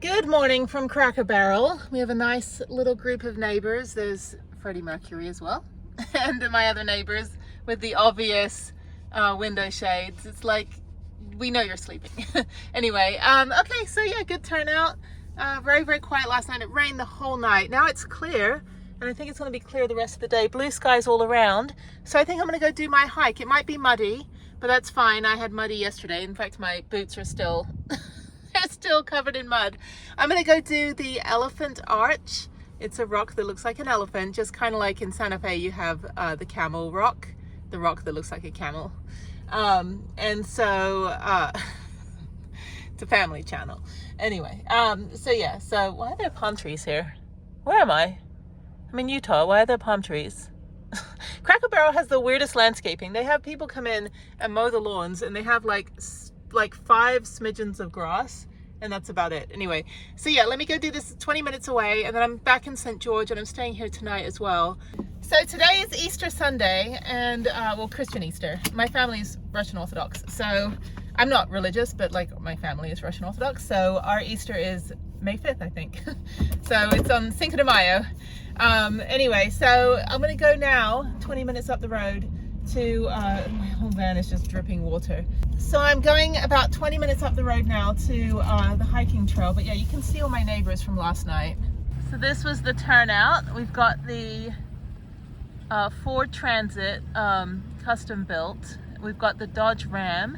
Good morning from Cracker Barrel. We have a nice little group of neighbors. There's Freddie Mercury as well, and my other neighbors with the obvious window shades. It's like, we know you're sleeping. Anyway, okay, so yeah, good turnout. Very, very quiet last night. It rained the whole night. Now it's clear, and I think it's going to be clear the rest of the day. Blue skies all around. So I think I'm going to go do my hike. It might be muddy, but that's fine. I had muddy yesterday. In fact, my boots are still they're still covered in mud. I'm gonna go do the Elephant Arch. It's a rock that looks like an elephant, just kind of like in Santa Fe you have the camel rock, the rock that looks like a camel. And so it's a family channel. Anyway, so yeah, so why are there palm trees here? Where am I? I'm in Utah. Why are there palm trees? Cracker Barrel has the weirdest landscaping. They have people come in and mow the lawns, and they have like 5 smidgens of grass, and that's about it. Anyway, so yeah, let me go do this. 20 minutes away, and then I'm back in St. George, and I'm staying here tonight as well. So today is Easter Sunday, and well, Christian Easter. My family's Russian Orthodox, so I'm not religious, but like my family is Russian Orthodox, so our Easter is May 5th, I think. So it's on Cinco de Mayo. Anyway, so I'm gonna go now 20 minutes up the road to my whole van is just dripping water. So I'm going about 20 minutes up the road now to the hiking trail, but yeah, you can see all my neighbors from last night. So this was the turnout. We've got the Ford Transit custom built. We've got the Dodge Ram.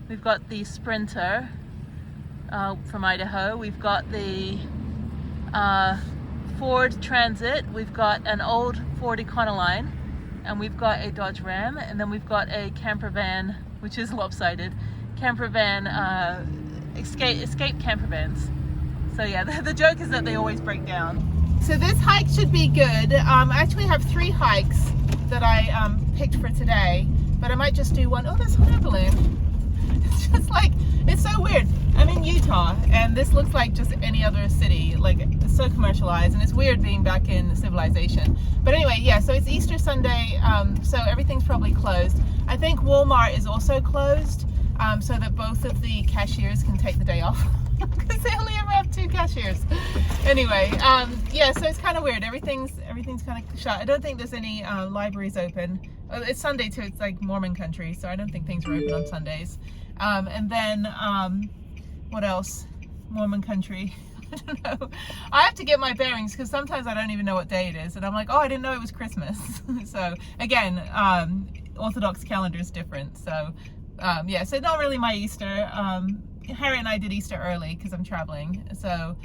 We've got the Sprinter from Idaho. We've got the Ford Transit. We've got an old Ford Econoline, and we've got a Dodge Ram, and then we've got a camper van, which is lopsided, camper van, escape camper vans. So yeah, the joke is that they always break down. So this hike should be good. I actually have 3 hikes that I picked for today, but I might just do one. Oh, there's a hot air balloon. It's just like, it's so weird. I'm in Utah, and this looks like just any other city. Like, it's so commercialized, and it's weird being back in civilization. But anyway, yeah, so it's Easter Sunday, so everything's probably closed. I think Walmart is also closed, so that both of the cashiers can take the day off, because they only ever have 2 cashiers. Anyway, yeah, so it's kind of weird. Everything's kind of shut. I don't think there's any libraries open. It's Sunday too. It's like Mormon country, so I don't think things are open on Sundays. And then what else? Mormon country. I don't know. I have to get my bearings, because sometimes I don't even know what day it is, and I'm like, oh, I didn't know it was Christmas. So again, Orthodox calendar is different. So yeah, so not really my Easter. Harriet and I did Easter early because I'm traveling, so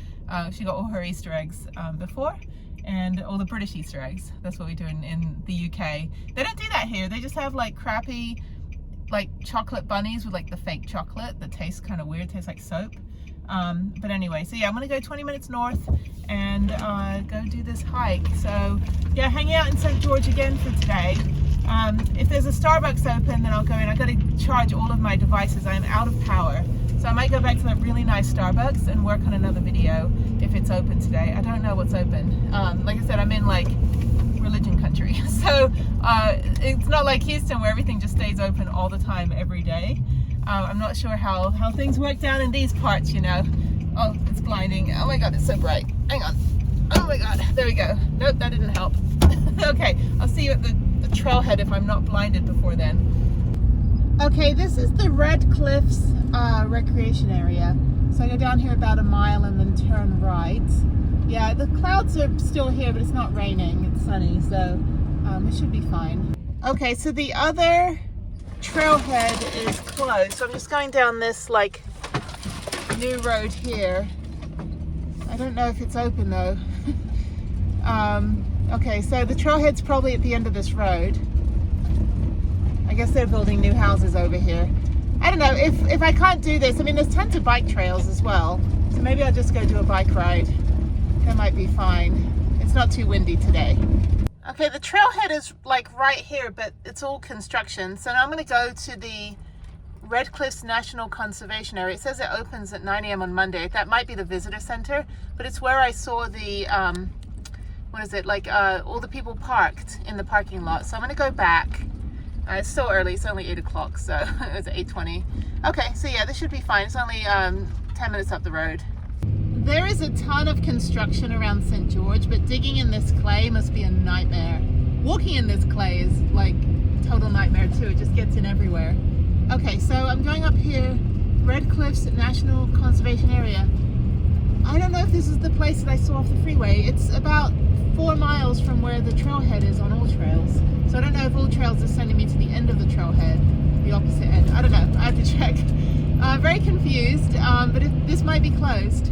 she got all her Easter eggs before, and all the British Easter eggs. That's what we do in the UK. They don't do that here. They just have like crappy like chocolate bunnies with like the fake chocolate that tastes kind of weird, tastes like soap. But anyway, so yeah, I'm gonna go 20 minutes north and go do this hike. So yeah, hanging out in St. George again for today. If there's a Starbucks open, then I'll go in. I gotta charge all of my devices. I am out of power. So I might go back to that really nice Starbucks and work on another video if it's open today. I don't know what's open. Like I said, I'm in like religion country. So it's not like Houston where everything just stays open all the time every day. I'm not sure how things work down in these parts, you know. Oh, it's blinding. Oh my God, it's so bright. Hang on. Oh my God, there we go. Nope, that didn't help. Okay, I'll see you at the trailhead if I'm not blinded before then. Okay, this is the Red Cliffs recreation area. So I go down here about a mile and then turn right. Yeah, the clouds are still here, but it's not raining. It's sunny, so it should be fine. Okay, so the other trailhead is closed. So I'm just going down this like new road here. I don't know if it's open though. Okay, so the trailhead's probably at the end of this road. I guess they're building new houses over here. I don't know, if I can't do this, I mean, there's tons of bike trails as well. So maybe I'll just go do a bike ride. That might be fine. It's not too windy today. Okay, the trailhead is like right here, but it's all construction. So now I'm gonna go to the Red Cliffs National Conservation Area. It says it opens at 9 a.m. on Monday. That might be the visitor center, but it's where I saw the, what is it, like all the people parked in the parking lot. So I'm gonna go back. It's so early, it's only 8 o'clock, so it's 8:20. Okay, so yeah, this should be fine. It's only 10 minutes up the road. There is a ton of construction around St. George, but digging in this clay must be a nightmare. Walking in this clay is like total nightmare too. It just gets in everywhere. Okay, so I'm going up here, Red Cliffs National Conservation Area. I don't know if this is the place that I saw off the freeway. It's about 4 miles from where the trailhead is on All Trails. So I don't know if All Trails is sending me to the end of the trailhead, the opposite end. I don't know. I have to check. I'm very confused, but this might be closed.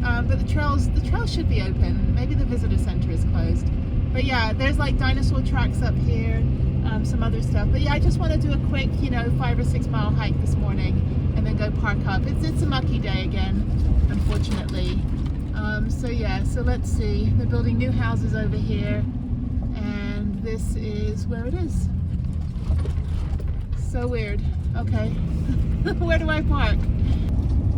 But the trails should be open. Maybe the visitor center is closed. But yeah, there's like dinosaur tracks up here, some other stuff. But yeah, I just want to do a quick, 5 or 6 mile hike this morning and then go park up. It's a mucky day again, unfortunately. So yeah, so let's see. They're building new houses over here, and this is where it is. So weird. Okay, where do I park?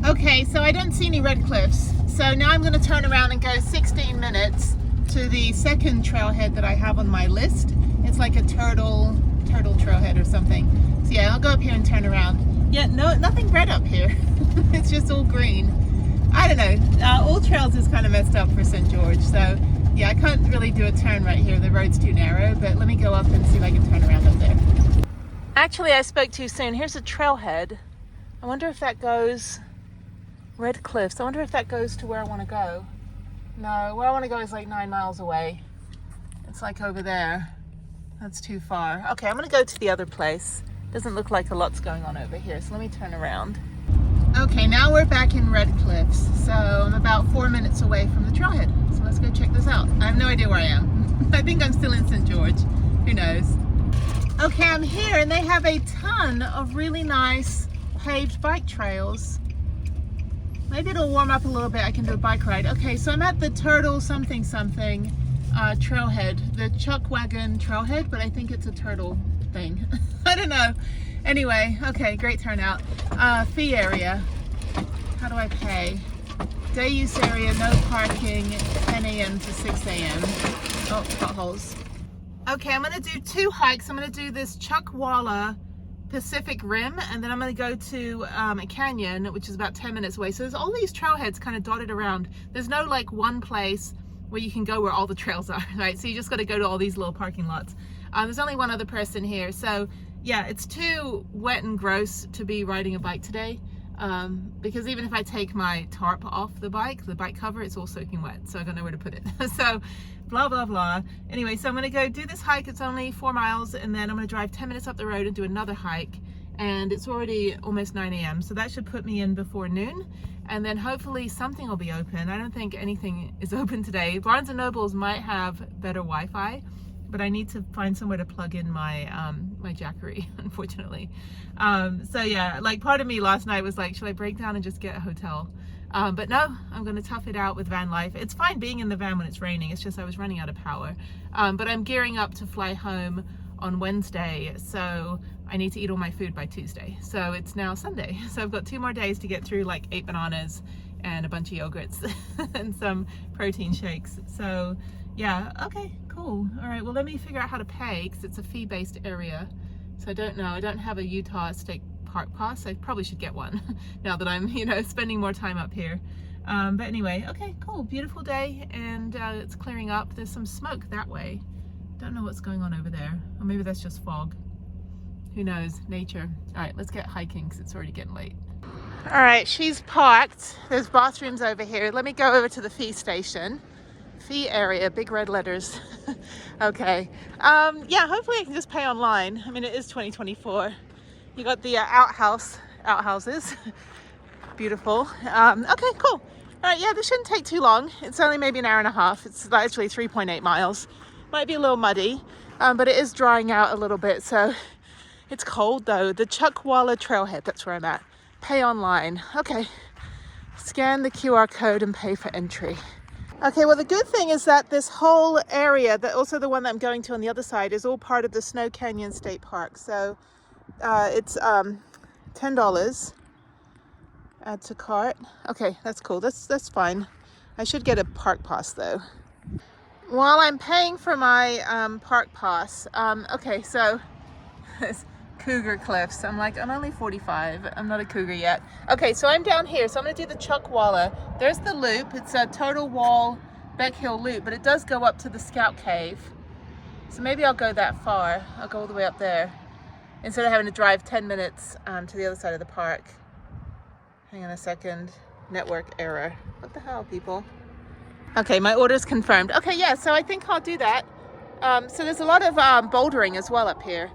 Okay, so I don't see any red cliffs. So now I'm going to turn around and go 16 minutes to the second trailhead that I have on my list. It's like a turtle trailhead or something. So yeah, I'll go up here and turn around. Yeah, nothing red up here. It's just all green. I don't know. All Trails is kind of messed up for St. George. So yeah, I can't really do a turn right here. The road's too narrow, but let me go up and see if I can turn around up there. Actually, I spoke too soon. Here's a trailhead. I wonder if that goes... Red Cliffs. I wonder if that goes to where I want to go. No, where I want to go is like 9 miles away. It's like over there. That's too far. Okay, I'm going to go to the other place. Doesn't look like a lot's going on over here, so let me turn around. Okay, now we're back in Red Cliffs. So I'm about 4 minutes away from the trailhead. So let's go check this out. I have no idea where I am. I think I'm still in St. George. Who knows? Okay, I'm here and they have a ton of really nice paved bike trails. Maybe it'll warm up a little bit. I can do a bike ride. Okay, so I'm at the turtle something trailhead, the Chuck Wagon trailhead, but I think it's a turtle thing. I don't know. Anyway, okay, great turnout. Fee area. How do I pay? Day use area, no parking, 10 a.m. to 6 a.m. Oh, potholes. Okay, I'm gonna do 2 hikes. I'm gonna do this Chuckwalla Pacific Rim, and then I'm going to go to a canyon, which is about 10 minutes away. So there's all these trailheads kind of dotted around. There's no like one place where you can go where all the trails are, right? So you just got to go to all these little parking lots. There's only one other person here. So yeah, it's too wet and gross to be riding a bike today. Because even if I take my tarp off the bike cover, it's all soaking wet. So I don't know where to put it. So blah, blah, blah. Anyway, so I'm going to go do this hike. It's only 4 miles, and then I'm going to drive 10 minutes up the road and do another hike. And it's already almost 9 a.m. So that should put me in before noon. And then hopefully something will be open. I don't think anything is open today. Barnes & Nobles might have better Wi-Fi, but I need to find somewhere to plug in my my Jackery, unfortunately. So yeah, like part of me last night was like, should I break down and just get a hotel? But no, I'm gonna tough it out with van life. It's fine being in the van when it's raining. It's just I was running out of power. But I'm gearing up to fly home on Wednesday, so I need to eat all my food by Tuesday. So it's now Sunday. So I've got 2 more days to get through like 8 bananas and a bunch of yogurts and some protein shakes. So yeah, okay, cool. All right, well, let me figure out how to pay because it's a fee-based area. So I don't know. I don't have a Utah State Park pass. I probably should get one now that I'm, spending more time up here. But anyway, okay, cool. Beautiful day, and it's clearing up. There's some smoke that way. Don't know what's going on over there. Or maybe that's just fog. Who knows? Nature. All right, let's get hiking because it's already getting late. All right, she's parked. There's bathrooms over here. Let me go over to the fee station. Fee area, big red letters. Okay. Yeah, hopefully I can just pay online. I mean, it is 2024. You got the outhouses. Beautiful. Okay, cool. All right, yeah, this shouldn't take too long. It's only maybe an hour and a half. It's actually 3.8 miles. Might be a little muddy, but it is drying out a little bit. So it's cold though. The Chuckwalla Trailhead, that's where I'm at. Pay online. Okay. Scan the QR code and pay for entry. Okay, well, the good thing is that this whole area, also the one that I'm going to on the other side, is all part of the Snow Canyon State Park. So it's $10. Add to cart. Okay, that's cool. That's fine. I should get a park pass though. While I'm paying for my park pass, okay, so cougar cliffs. I'm like, I'm only 45. I'm not a cougar yet. Okay, so I'm down here. So I'm gonna do the Chuckwalla. There's the loop. It's a total wall Beck Hill loop, but it does go up to the Scout Cave. So maybe I'll go that far. I'll go all the way up there instead of having to drive 10 minutes to the other side of the park. Hang on a second. Network error. What the hell, people? Okay, my order's confirmed. Okay, yeah, so I think I'll do that. So there's a lot of bouldering as well up here.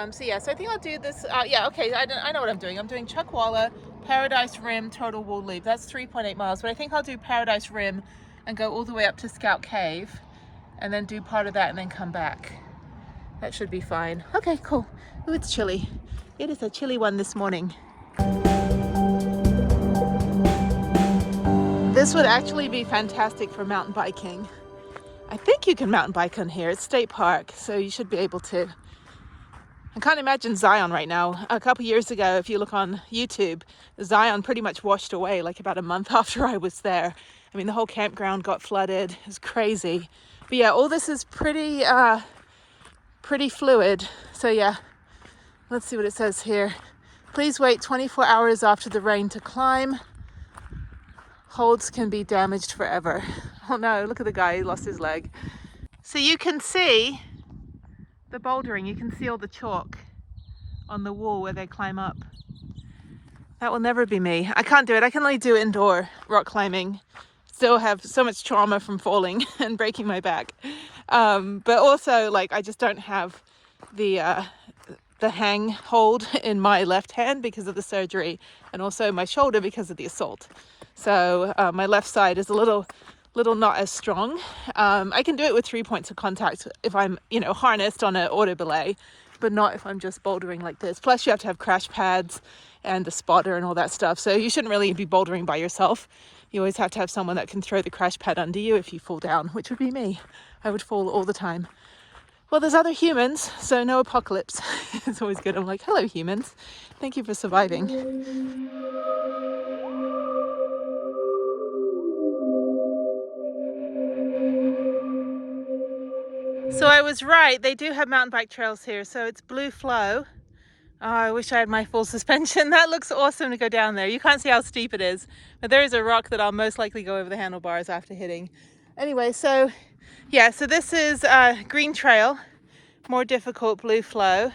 So yeah, so I think I'll do this. Yeah, okay, I know what I'm doing. I'm doing Chuckwalla, Paradise Rim, Total Wall Loop. That's 3.8 miles, but I think I'll do Paradise Rim and go all the way up to Scout Cave and then do part of that and then come back. That should be fine. Okay, cool. Oh, it's chilly. It is a chilly one this morning. This would actually be fantastic for mountain biking. I think you can mountain bike on here. It's state park, so you should be able to. I can't imagine Zion right now. A couple years ago, if you look on YouTube, Zion pretty much washed away like about a month after I was there. I mean, the whole campground got flooded. It was crazy. But yeah, all this is pretty fluid. So yeah, let's see what it says here. Please wait 24 hours after the rain to climb. Holds can be damaged forever. Oh no, look at the guy, he lost his leg. So you can see the bouldering, you can see all the chalk on the wall where they climb up. That will never be me. I can't do it. I can only do indoor rock climbing. Still have so much trauma from falling and breaking my back. But also, like, I just don't have the hang hold in my left hand because of the surgery, and also my shoulder because of the assault. So my left side is a little not as strong. I can do it with 3 points of contact if I'm, harnessed on an auto belay, but not if I'm just bouldering like this. Plus you have to have crash pads and the spotter and all that stuff. So you shouldn't really be bouldering by yourself. You always have to have someone that can throw the crash pad under you if you fall down, which would be me. I would fall all the time. Well, there's other humans, so no apocalypse. It's always good. I'm like, hello humans. Thank you for surviving. So I was right, they do have mountain bike trails here. So it's Blue Flow. Oh, I wish I had my full suspension. That looks awesome to go down there. You can't see how steep it is, but there is a rock that I'll most likely go over the handlebars after hitting. Anyway, so yeah, so this is Green Trail, more difficult Blue Flow.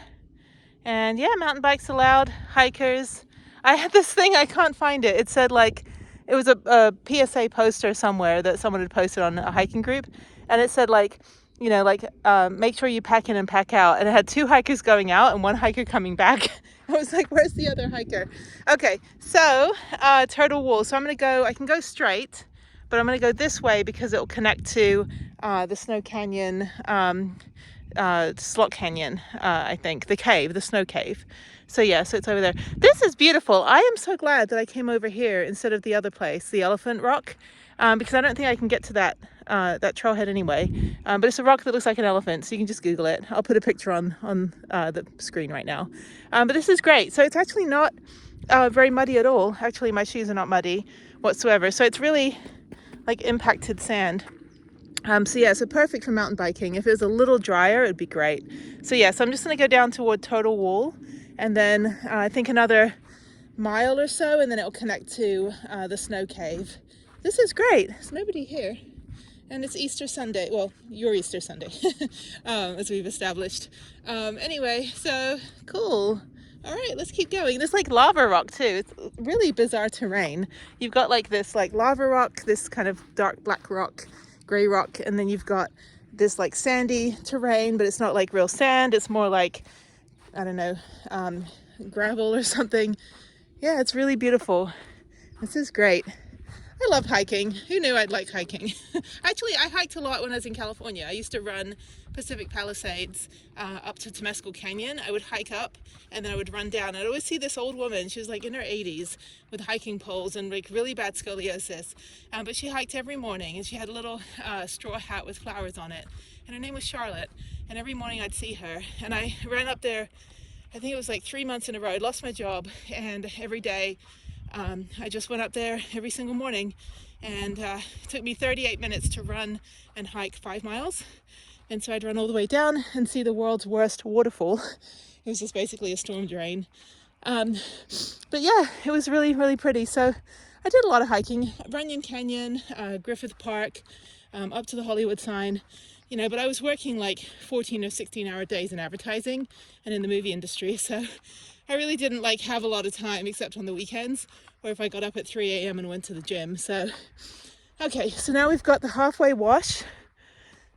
And yeah, mountain bikes allowed, hikers. I had this thing, I can't find it. It said like, it was a PSA poster somewhere that someone had posted on a hiking group. And it said like, make sure you pack in and pack out. And it had 2 hikers going out and 1 hiker coming back. I was like, where's the other hiker? Okay, so Turtle Wall. So I can go straight, but I'm gonna go this way because it will connect to the Snow Canyon, Slot Canyon, I think, the Snow Cave. So yeah, so it's over there. This is beautiful. I am so glad that I came over here instead of the other place, the Elephant Rock, because I don't think I can get to that trailhead anyway. But it's a rock that looks like an elephant, so you can just Google it. I'll put a picture on the screen right now. But this is great. So it's actually not very muddy at all. Actually, my shoes are not muddy whatsoever. So it's really like impacted sand. So yeah, so perfect for mountain biking. If it was a little drier, it'd be great. So yeah, so I'm just gonna go down toward Total Wall, and then I think another mile or so, and then it'll connect to the Snow Cave. This is great. There's nobody here. And it's Easter Sunday. Well, your Easter Sunday, as we've established. Anyway, so cool. All right, let's keep going. There's like lava rock too. It's really bizarre terrain. You've got like this like lava rock, this kind of dark black rock, gray rock, and then you've got this like sandy terrain, but it's not like real sand. It's more like, I don't know, gravel or something. Yeah, it's really beautiful. This is great. I love hiking. Who knew I'd like hiking? Actually, I hiked a lot when I was in California. I used to run Pacific Palisades up to Temescal Canyon. I would hike up and then I would run down. I'd always see this old woman. She was like in her 80s with hiking poles and like really bad scoliosis. But she hiked every morning, and she had a little straw hat with flowers on it. And her name was Charlotte. And every morning I'd see her. And I ran up there, I think it was like 3 months in a row. I'd lost my job, and every day I just went up there every single morning, and it took me 38 minutes to run and hike 5 miles. And so I'd run all the way down and see the world's worst waterfall It was just basically a storm drain. But yeah, it was really, really pretty. So I did a lot of hiking, Runyon Canyon, Griffith Park, up to the Hollywood sign, you know, but I was working like 14 or 16-hour days in advertising and in the movie industry. So I really didn't like have a lot of time except on the weekends, or if I got up at 3 a.m. and went to the gym. So, okay, so now we've got the halfway wash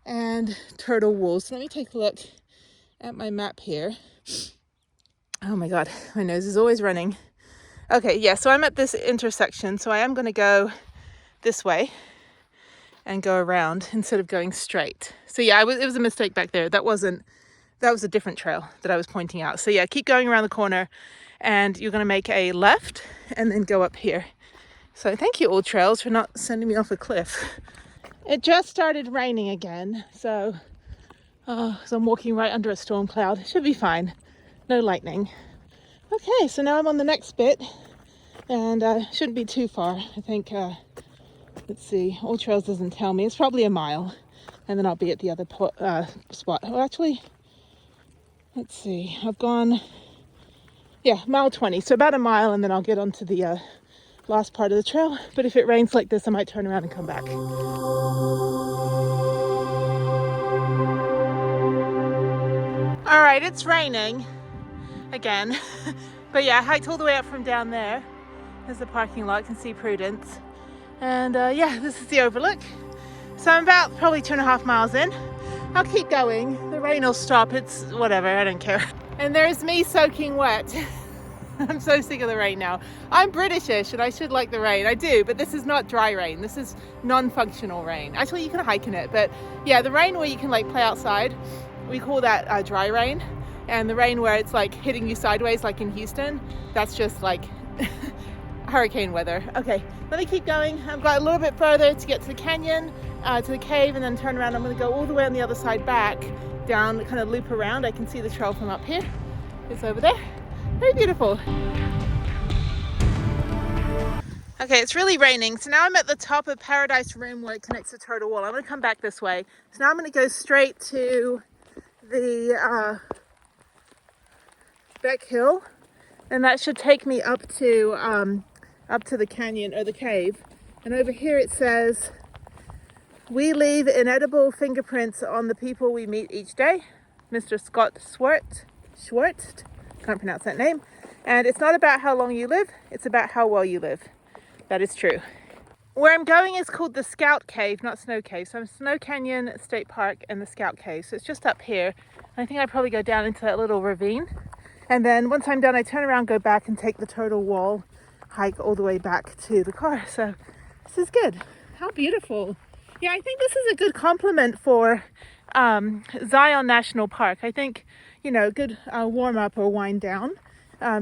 and Turtle Wool. So let me take a look at my map here. Oh my God, my nose is always running. Okay, yeah, so I'm at this intersection, so I am going to go this way and go around instead of going straight. So yeah, it was a mistake back there. That was a different trail that I was pointing out. So yeah, keep going around the corner and you're going to make a left and then go up here. So thank you, Old Trails, for not sending me off a cliff. It just started raining again, so I'm walking right under a storm cloud. It should be fine. No lightning. Okay, so now I'm on the next bit and shouldn't be too far. I think, let's see, Old Trails doesn't tell me. It's probably a mile and then I'll be at the other spot. Well, actually, let's see, I've gone, yeah, mile 20. So about a mile and then I'll get onto the last part of the trail. But if it rains like this, I might turn around and come back. All right, it's raining again. But yeah, I hiked all the way up from down there. There's the parking lot, you can see Prudence. And yeah, this is the overlook. So I'm about probably 2.5 miles in. I'll keep going. The rain will stop, it's whatever, I don't care. And there's me soaking wet. I'm so sick of the rain now. I'm Britishish and I should like the rain. I do, but this is not dry rain. This is non-functional rain. Actually, you can hike in it, but yeah, the rain where you can like play outside, we call that dry rain. And the rain where it's like hitting you sideways, like in Houston, that's just like hurricane weather. Okay, let me keep going. I've got a little bit further to get to the canyon, to the cave, and then turn around. I'm gonna go all the way on the other side back, down, kind of loop around. I can see the trail from up here. It's over there. Very beautiful. Okay, it's really raining. So now I'm at the top of Paradise Rim where it connects to Turtle Wall. I'm gonna come back this way. So now I'm gonna go straight to the Beck Hill, and that should take me up to the canyon or the cave. And over here it says, "We leave inedible fingerprints on the people we meet each day." Mr. Scott Schwartz, can't pronounce that name. And it's not about how long you live, it's about how well you live. That is true. Where I'm going is called the Scout Cave, not Snow Cave. So I'm Snow Canyon State Park and the Scout Cave. So it's just up here. I think I probably go down into that little ravine. And then once I'm done, I turn around, go back and take the Turtle Wall hike all the way back to the car. So this is good. How beautiful. Yeah, I think this is a good compliment for Zion National Park. I think, you know, good warm up or wind down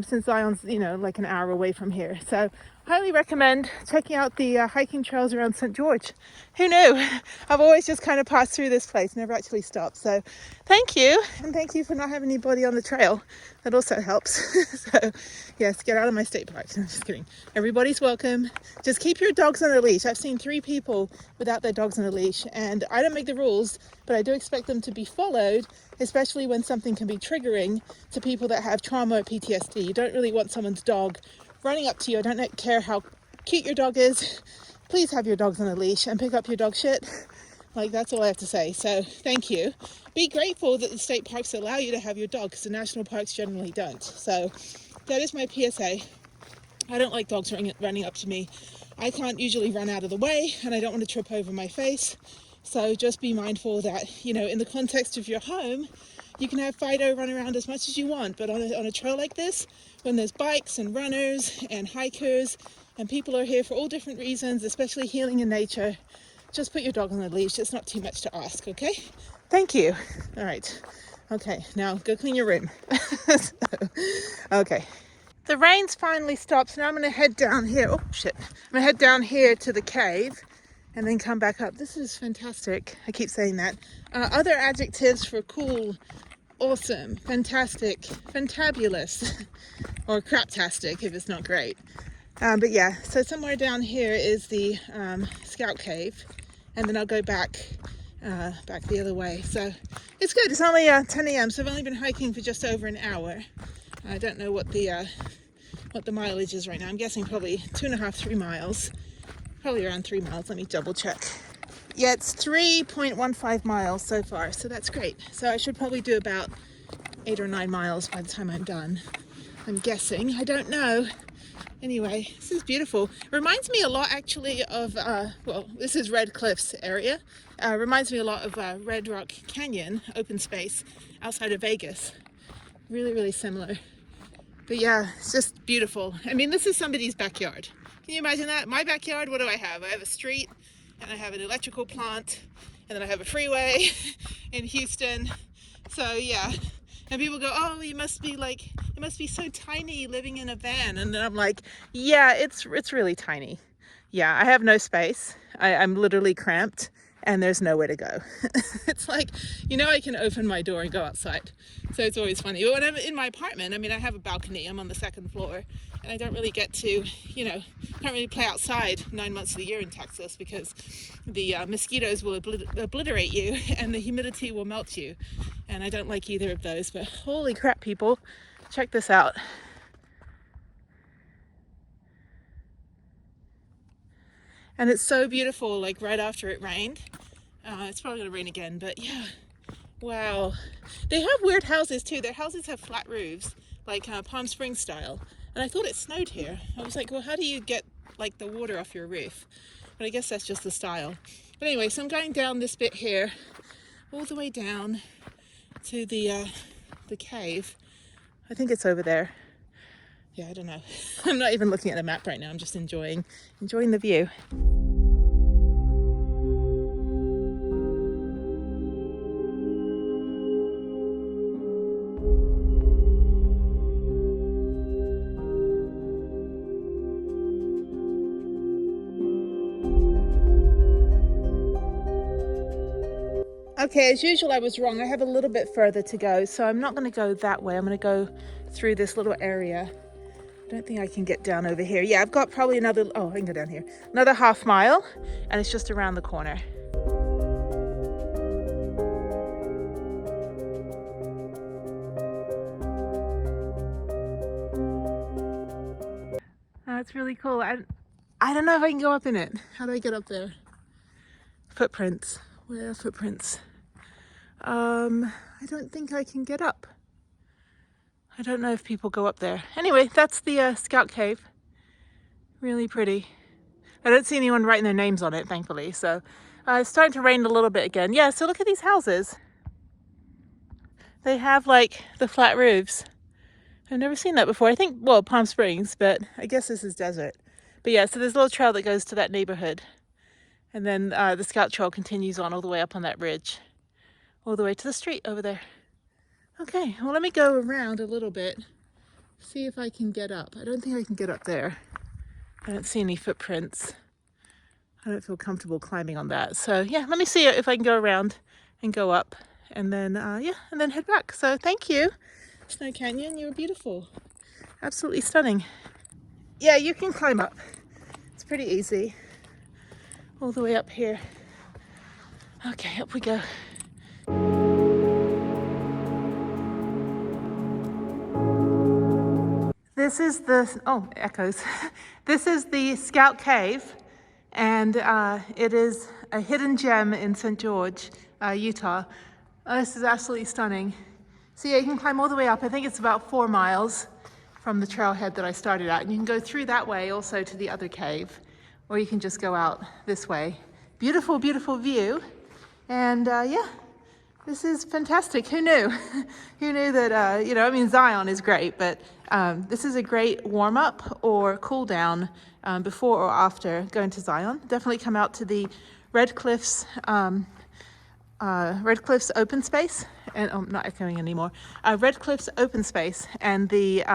since Zion's, you know, like an hour away from here. So highly recommend checking out the hiking trails around St. George. Who knew? I've always just kind of passed through this place, never actually stopped. So thank you, and thank you for not having anybody on the trail. That also helps. So yes, get out of my state park. No, I'm just kidding. Everybody's welcome. Just keep your dogs on a leash. I've seen 3 people without their dogs on a leash, and I don't make the rules, but I do expect them to be followed, especially when something can be triggering to people that have trauma or PTSD. You don't really want someone's dog running up to you. I don't care how cute your dog is. Please have your dogs on a leash and pick up your dog shit. Like, that's all I have to say. So thank you. Be grateful that the state parks allow you to have your dog, because the national parks generally don't. So that is my PSA. I don't like dogs running up to me. I can't usually run out of the way, and I don't want to trip over my face. So just be mindful that, you know, in the context of your home, you can have Fido run around as much as you want, but on a trail like this, when there's bikes and runners and hikers and people are here for all different reasons, especially healing in nature, just put your dog on a leash. It's not too much to ask, okay? Thank you. All right. Okay, now go clean your room. Okay. The rain's finally stopped, so now I'm going to head down here. Oh, shit. I'm going to head down here to the cave and then come back up. This is fantastic. I keep saying that. Other adjectives for cool, awesome, fantastic, fantabulous, or craptastic if it's not great. But yeah, so somewhere down here is the Scout Cave, and then I'll go back back the other way. So it's good. It's only 10 a.m. so I've only been hiking for just over an hour. I don't know what the mileage is right now. I'm guessing probably 2.5, 3 miles. Probably around 3 miles. Let me double check. Yeah, it's 3.15 miles so far, so that's great. So I should probably do about 8 or 9 miles by the time I'm done. I'm guessing. I don't know. Anyway, this is beautiful. Reminds me a lot actually of, well, this is Red Cliffs area. Reminds me a lot of Red Rock Canyon, open space outside of Vegas. Really, really similar. But yeah, it's just beautiful. I mean, this is somebody's backyard. Can you imagine that? My backyard, what do I have? I have a street, and I have an electrical plant, and then I have a freeway in Houston. So yeah, and people go, oh, you must be so tiny living in a van. And then I'm like, yeah, it's really tiny. Yeah, I have no space. I'm literally cramped and there's nowhere to go. It's like, I can open my door and go outside. So it's always funny. But when I'm in my apartment, I mean, I have a balcony. I'm on the 2nd floor and I don't really get to, can't really play outside 9 months of the year in Texas because the mosquitoes will obliterate you and the humidity will melt you. And I don't like either of those, but holy crap, people, check this out. And it's so beautiful, like right after it rained. It's probably gonna rain again, but yeah, wow. They have weird houses too. Their houses have flat roofs, like Palm Springs style. And I thought it snowed here. I was like, well, how do you get like the water off your roof? But I guess that's just the style. But anyway, so I'm going down this bit here, all the way down to the cave. I think it's over there. Yeah, I don't know. I'm not even looking at the map right now. I'm just enjoying the view. Okay, as usual, I was wrong. I have a little bit further to go, so I'm not going to go that way. I'm going to go through this little area. I don't think I can get down over here. Yeah, I've got probably another, oh, I can go down here. Another half mile, and it's just around the corner. That's really cool. I don't know if I can go up in it. How do I get up there? Footprints. Where are footprints? I don't think I can get up. I don't know if people go up there. Anyway, that's the Scout Cave. Really pretty. I don't see anyone writing their names on it, thankfully. So it's starting to rain a little bit again. Yeah, so look at these houses. They have like the flat roofs. I've never seen that before. I think, well, Palm Springs, but I guess this is desert. But yeah, so there's a little trail that goes to that neighborhood. And then the Scout Trail continues on all the way up on that ridge, all the way to the street over there. Okay, well, let me go around a little bit, see if I can get up. I don't think I can get up there. I don't see any footprints. I don't feel comfortable climbing on that. So yeah, let me see if I can go around and go up and then, yeah, and then head back. So thank you, Snow Canyon, you were beautiful. Absolutely stunning. Yeah, you can climb up. It's pretty easy. All the way up here. Okay, up we go. This is the, oh, echoes. This is the Scout Cave, and it is a hidden gem in St. George, Utah. This is absolutely stunning. So yeah, you can climb all the way up. I think it's about 4 miles from the trailhead that I started at, and you can go through that way also to the other cave, or you can just go out this way. Beautiful, beautiful view. And yeah, this is fantastic. Who knew? Who knew that, I mean, Zion is great, but this is a great warm up or cool down before or after going to Zion. Definitely come out to the Red Cliffs open space. And I'm not echoing anymore. Red Cliffs open space and the,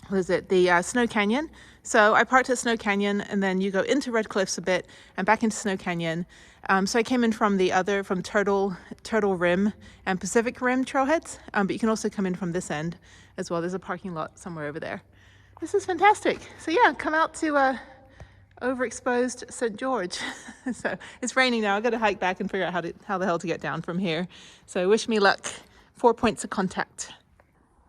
the Snow Canyon. So I parked at Snow Canyon, and then you go into Red Cliffs a bit and back into Snow Canyon. So I came in from from Turtle Rim and Pacific Rim trailheads, but you can also come in from this end as well. There's a parking lot somewhere over there. This is fantastic. So yeah, come out to overexposed St. George. So it's raining now. I've got to hike back and figure out how the hell to get down from here. So wish me luck. 4 points of contact.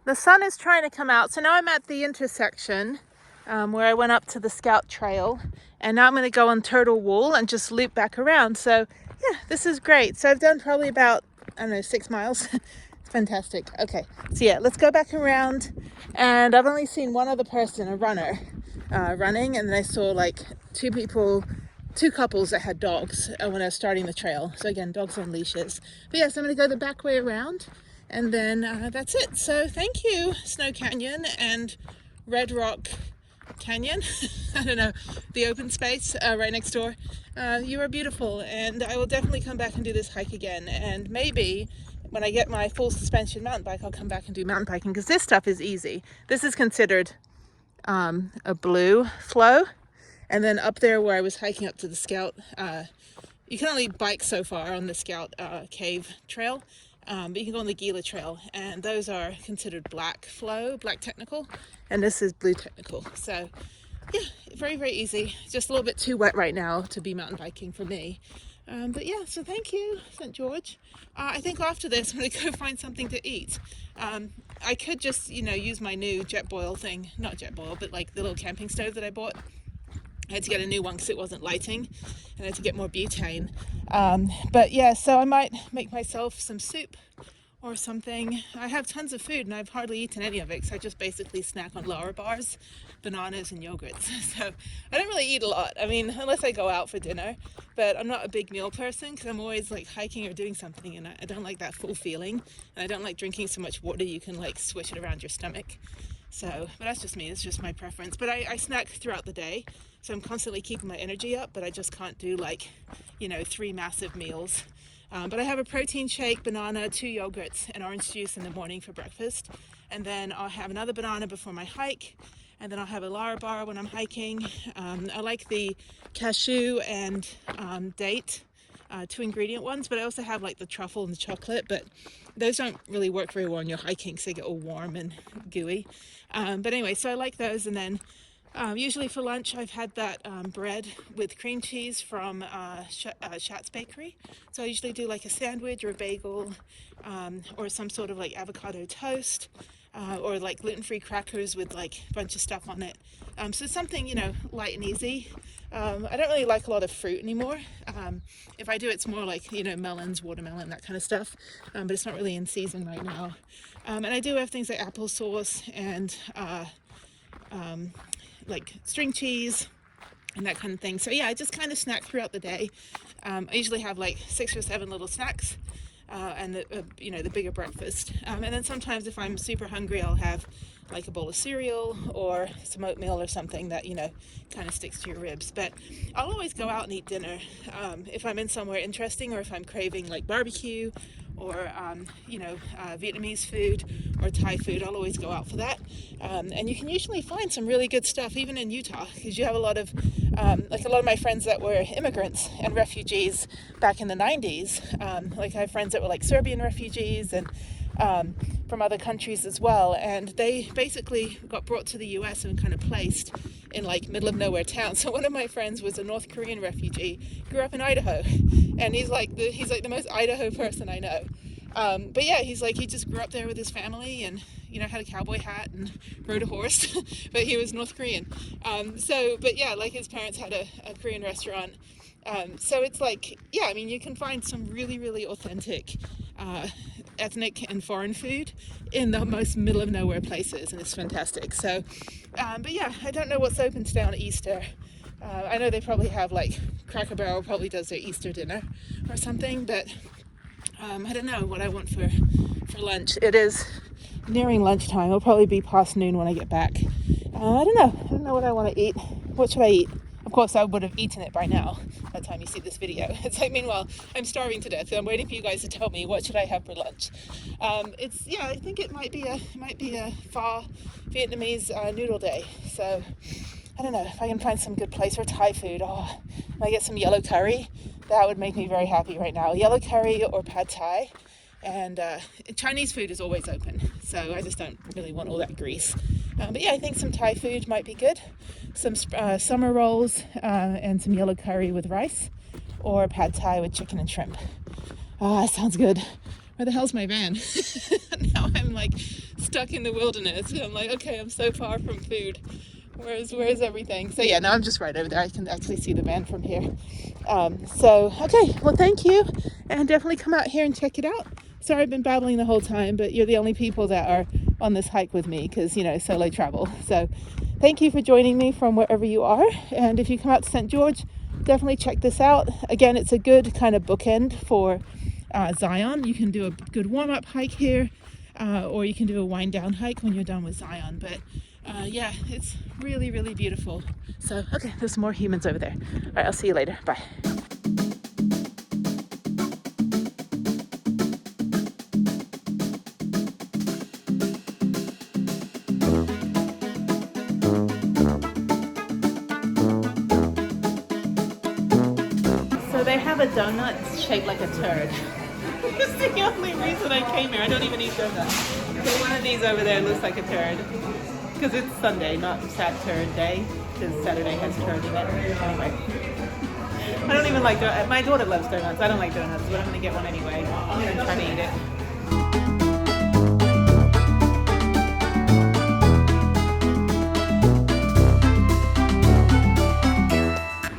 The sun is trying to come out. So now I'm at the intersection where I went up to the Scout Trail. And now I'm going to go on Turtle Wall and just loop back around. So yeah, this is great. So I've done probably about, I don't know, 6 miles. It's fantastic. Okay, so yeah, let's go back around. And I've only seen one other person, a runner, running. And then I saw like two couples that had dogs when I was starting the trail. So again, dogs on leashes. But yes, I'm going to go the back way around. And then that's it. So thank you, Snow Canyon and Red Rock Canyon. I don't know, the open space right next door. You are beautiful, and I will definitely come back and do this hike again. And maybe when I get my full suspension mountain bike, I'll come back and do mountain biking, because this stuff is easy. This is considered a blue flow. And then up there where I was hiking up to the Scout, you can only bike so far on the Scout cave trail. But you can go on the Gila Trail, and those are considered black flow, black technical, and this is blue technical. So yeah, very, very easy. Just a little bit too wet right now to be mountain biking for me. But yeah, so thank you, St. George. I think after this, I'm going to go find something to eat. I could just, use my new Jetboil thing, not Jetboil, but like the little camping stove that I bought. I had to get a new one because it wasn't lighting, and I had to get more butane. But yeah, so I might make myself some soup or something. I have tons of food and I've hardly eaten any of it, because I just basically snack on Lara bars, bananas and yogurts. So I don't really eat a lot. I mean, unless I go out for dinner, but I'm not a big meal person, because I'm always like hiking or doing something, and I don't like that full feeling, and I don't like drinking so much water you can like swish it around your stomach. So, but that's just me, it's just my preference. But I snack throughout the day, so I'm constantly keeping my energy up, but I just can't do like, 3 massive meals. But I have a protein shake, banana, 2 yogurts, and orange juice in the morning for breakfast. And then I'll have another banana before my hike. And then I'll have a Lara bar when I'm hiking. I like the cashew and date, 2 ingredient ones, but I also have like the truffle and the chocolate, but those don't really work very well when you're hiking, so they get all warm and gooey. But anyway, so I like those. And then usually for lunch, I've had that bread with cream cheese from Schatz Bakery. So I usually do like a sandwich or a bagel, or some sort of like avocado toast, or like gluten-free crackers with like a bunch of stuff on it. So it's something, light and easy. I don't really like a lot of fruit anymore. If I do, it's more like, melons, watermelon, that kind of stuff. But it's not really in season right now. And I do have things like applesauce and like string cheese and that kind of thing. So yeah, I just kind of snack throughout the day. I usually have like 6 or 7 little snacks, and the bigger breakfast. And then sometimes if I'm super hungry, I'll have like a bowl of cereal or some oatmeal or something that, kind of sticks to your ribs. But I'll always go out and eat dinner if I'm in somewhere interesting, or if I'm craving like barbecue or Vietnamese food or Thai food. I'll always go out for that. And you can usually find some really good stuff even in Utah, because you have a lot of my friends that were immigrants and refugees back in the 90s. Like I have friends that were like Serbian refugees and from other countries as well, and they basically got brought to the US and kind of placed in like middle of nowhere town. So one of my friends was a North Korean refugee, grew up in Idaho, and he's like the most Idaho person I know. But yeah, he just grew up there with his family, and had a cowboy hat and rode a horse, but he was North Korean. But yeah, like his parents had a Korean restaurant. So it's like, yeah, I mean, you can find some really, really authentic ethnic and foreign food in the most middle of nowhere places, and it's fantastic. So, but yeah, I don't know what's open today on Easter. I know they probably have like Cracker Barrel probably does their Easter dinner or something, but I don't know what I want for lunch. It is nearing lunchtime. It'll probably be past noon when I get back. I don't know what I want to eat. What should I eat? Of course, I would have eaten it by now by the time you see this video. It's like, meanwhile, I'm starving to death. I'm waiting for you guys to tell me what should I have for lunch. I think it might be a pho Vietnamese noodle day. So I don't know if I can find some good place for Thai food. Oh, if I get some yellow curry, that would make me very happy right now. Yellow curry or pad Thai. And Chinese food is always open, so I just don't really want all that grease. But yeah, I think some Thai food might be good. Some summer rolls and some yellow curry with rice, or pad Thai with chicken and shrimp. Ah, sounds good. Where the hell's my van? Now I'm like stuck in the wilderness. I'm like, okay, I'm so far from food. Where's everything? So yeah, now I'm just right over there. I can actually see the van from here. So okay, well, thank you, and definitely come out here and check it out. Sorry I've been babbling the whole time, but you're the only people that are on this hike with me, because, you know, solo travel. So thank you for joining me from wherever you are, and if you come out to St. George, definitely check this out. Again, it's a good kind of bookend for Zion. You can do a good warm-up hike here, or you can do a wind-down hike when you're done with Zion. But yeah, it's really, really beautiful. So, okay, there's more humans over there. All right, I'll see you later. Bye. So they have a donut shaped like a turd. It's the only reason I came here. I don't even eat donuts. So one of these over there looks like a turd. Because it's Sunday, not Sad Turd Day. Because Saturday has turd in it. Anyway. I don't even like donuts. My daughter loves donuts. I don't like donuts, but I'm going to get one anyway. I'm trying to eat it.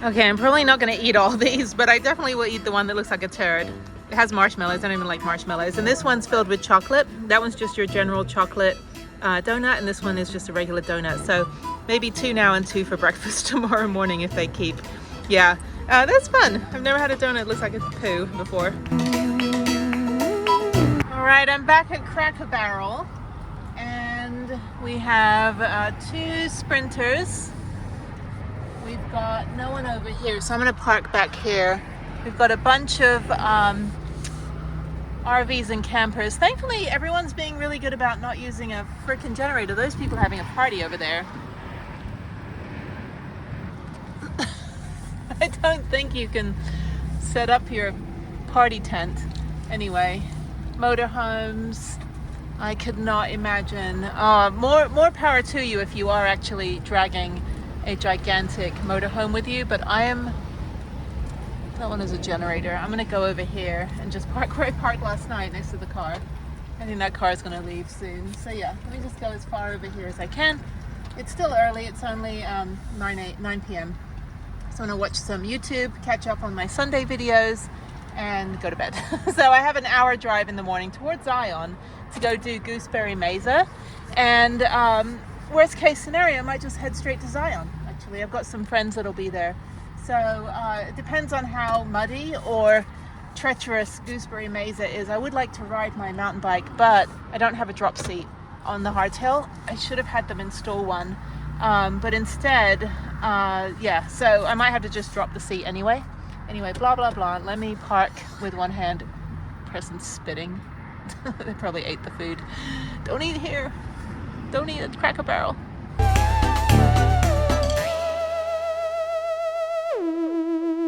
Okay, I'm probably not going to eat all these, but I definitely will eat the one that looks like a turd. It has marshmallows. I don't even like marshmallows. And this one's filled with chocolate. That one's just your general chocolate donut, and this one is just a regular donut. So maybe 2 now and 2 for breakfast tomorrow morning if they keep. Yeah, that's fun. I've never had a donut that looks like a poo before. All right, I'm back at Cracker Barrel, and we have 2 sprinters. We've got no one over here, so I'm going to park back here. We've got a bunch of RVs and campers. Thankfully, everyone's being really good about not using a freaking generator. Those people are having a party over there. I don't think you can set up your party tent. Anyway, motorhomes. I could not imagine. More power to you if you are actually dragging a gigantic motorhome with you, but that one is a generator. I'm gonna go over here and just park where I parked last night next to the car. I think that car is gonna leave soon. So yeah, let me just go as far over here as I can. It's still early, it's only 9 p.m. So I'm gonna watch some YouTube, catch up on my Sunday videos, and go to bed. So I have an hour drive in the morning towards Zion to go do Gooseberry Mesa. And worst case scenario, I might just head straight to Zion. Actually, I've got some friends that'll be there. So it depends on how muddy or treacherous Gooseberry Mesa is. I would like to ride my mountain bike, but I don't have a drop seat on the hardtail. I should have had them install one, but instead, yeah, so I might have to just drop the seat anyway. Anyway, blah, blah, blah. Let me park with one hand. Person's spitting. They probably ate the food. Don't eat here. Don't eat at Cracker Barrel.